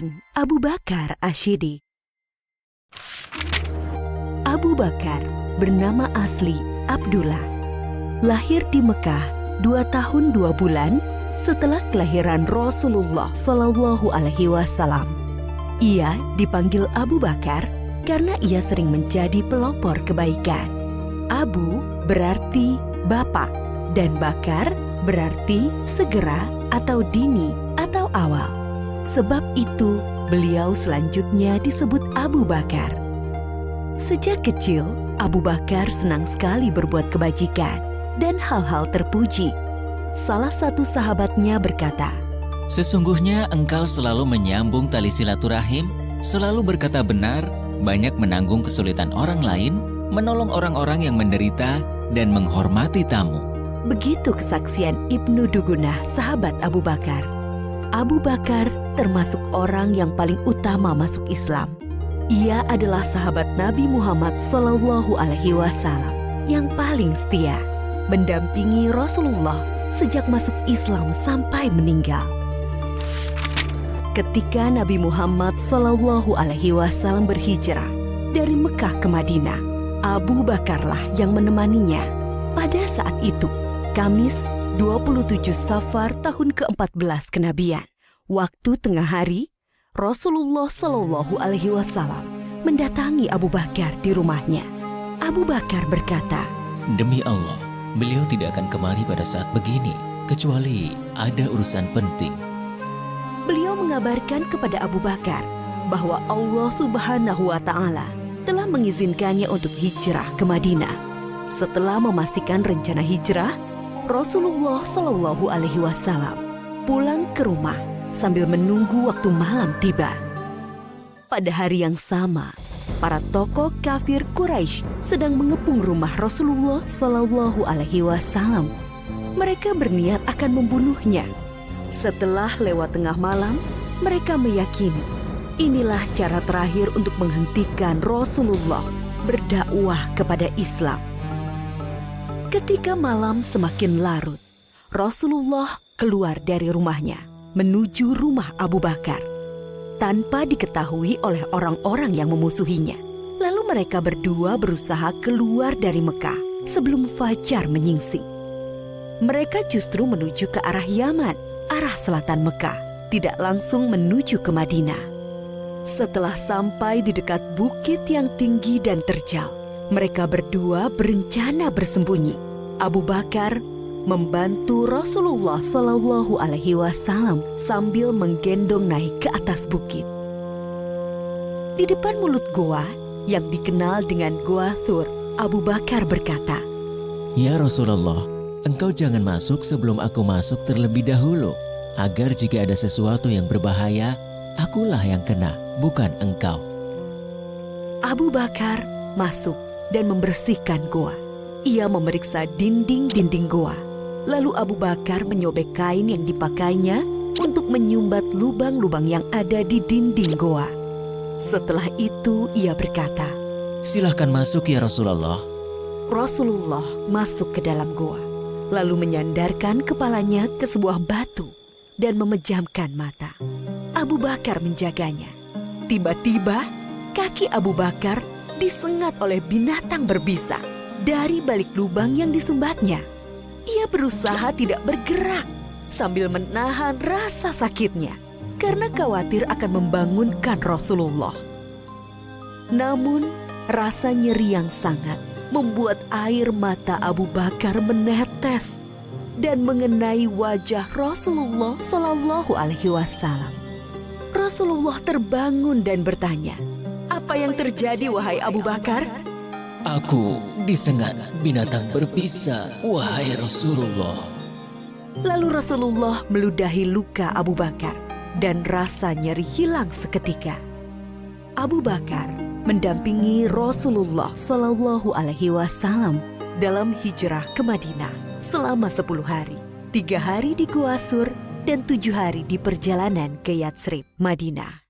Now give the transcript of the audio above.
Kehidupan Abu Bakar Ash-Shiddiq. Abu Bakar bernama asli Abdullah. Lahir di Mekah 2 tahun 2 bulan setelah kelahiran Rasulullah Shallallahu Alaihi Wasallam. Ia dipanggil Abu Bakar karena ia sering menjadi pelopor kebaikan. Abu berarti bapak dan Bakar berarti segera atau dini atau awal. Sebab itu, beliau selanjutnya disebut Abu Bakar. Sejak kecil, Abu Bakar senang sekali berbuat kebajikan dan hal-hal terpuji. Salah satu sahabatnya berkata, "Sesungguhnya engkau selalu menyambung tali silaturahim, selalu berkata benar, banyak menanggung kesulitan orang lain, menolong orang-orang yang menderita, dan menghormati tamu." Begitu kesaksian Ibnu Dugunah, sahabat Abu Bakar. Abu Bakar termasuk orang yang paling utama masuk Islam. Ia adalah sahabat Nabi Muhammad Shallallahu Alaihi Wasallam yang paling setia, mendampingi Rasulullah sejak masuk Islam sampai meninggal. Ketika Nabi Muhammad Shallallahu Alaihi Wasallam berhijrah dari Mekah ke Madinah, Abu Bakarlah yang menemaninya. Pada saat itu, Kamis 27 Safar tahun ke-14 kenabian, waktu tengah hari, Rasulullah Shallallahu Alaihi Wasallam mendatangi Abu Bakar di rumahnya. Abu Bakar berkata, "Demi Allah, beliau tidak akan kemari pada saat begini, kecuali ada urusan penting." Beliau mengabarkan kepada Abu Bakar bahwa Allah Subhanahu wa Ta'ala telah mengizinkannya untuk hijrah ke Madinah. Setelah memastikan rencana hijrah, Rasulullah Shallallahu Alaihi Wasallam pulang ke rumah sambil menunggu waktu malam tiba. Pada hari yang sama, para tokoh kafir Quraisy sedang mengepung rumah Rasulullah Shallallahu Alaihi Wasallam. Mereka berniat akan membunuhnya. Setelah lewat tengah malam, mereka meyakini inilah cara terakhir untuk menghentikan Rasulullah berdakwah kepada Islam. Ketika malam semakin larut, Rasulullah keluar dari rumahnya menuju rumah Abu Bakar tanpa diketahui oleh orang-orang yang memusuhinya. Lalu mereka berdua berusaha keluar dari Mekah sebelum fajar menyingsing. Mereka justru menuju ke arah Yaman, arah selatan Mekah, tidak langsung menuju ke Madinah. Setelah sampai di dekat bukit yang tinggi dan terjal, mereka berdua berencana bersembunyi. Abu Bakar membantu Rasulullah Shallallahu Alaihi Wasallam sambil menggendong naik ke atas bukit. Di depan mulut goa yang dikenal dengan Goa Thur, Abu Bakar berkata, "Ya Rasulullah, engkau jangan masuk sebelum aku masuk terlebih dahulu, agar jika ada sesuatu yang berbahaya, akulah yang kena, bukan engkau." Abu Bakar masuk dan membersihkan goa. Ia memeriksa dinding-dinding goa. Lalu Abu Bakar menyobek kain yang dipakainya untuk menyumbat lubang-lubang yang ada di dinding goa. Setelah itu ia berkata, "Silahkan masuk ya Rasulullah." Rasulullah masuk ke dalam goa, lalu menyandarkan kepalanya ke sebuah batu dan memejamkan mata. Abu Bakar menjaganya. Tiba-tiba kaki Abu Bakar disengat oleh binatang berbisa dari balik lubang yang disumbatnya. Ia berusaha tidak bergerak sambil menahan rasa sakitnya karena khawatir akan membangunkan Rasulullah. Namun, rasa nyeri yang sangat membuat air mata Abu Bakar menetes dan mengenai wajah Rasulullah Shallallahu Alaihi Wasallam. Rasulullah terbangun dan bertanya, "Apa yang terjadi, wahai Abu Bakar?" "Aku disengat binatang berbisa, wahai Rasulullah." Lalu Rasulullah meludahi luka Abu Bakar dan rasa nyeri hilang seketika. Abu Bakar mendampingi Rasulullah Shallallahu Alaihi Wasallam dalam hijrah ke Madinah selama 10 hari, 3 hari di Gua Sur dan 7 hari di perjalanan ke Yatsrib, Madinah.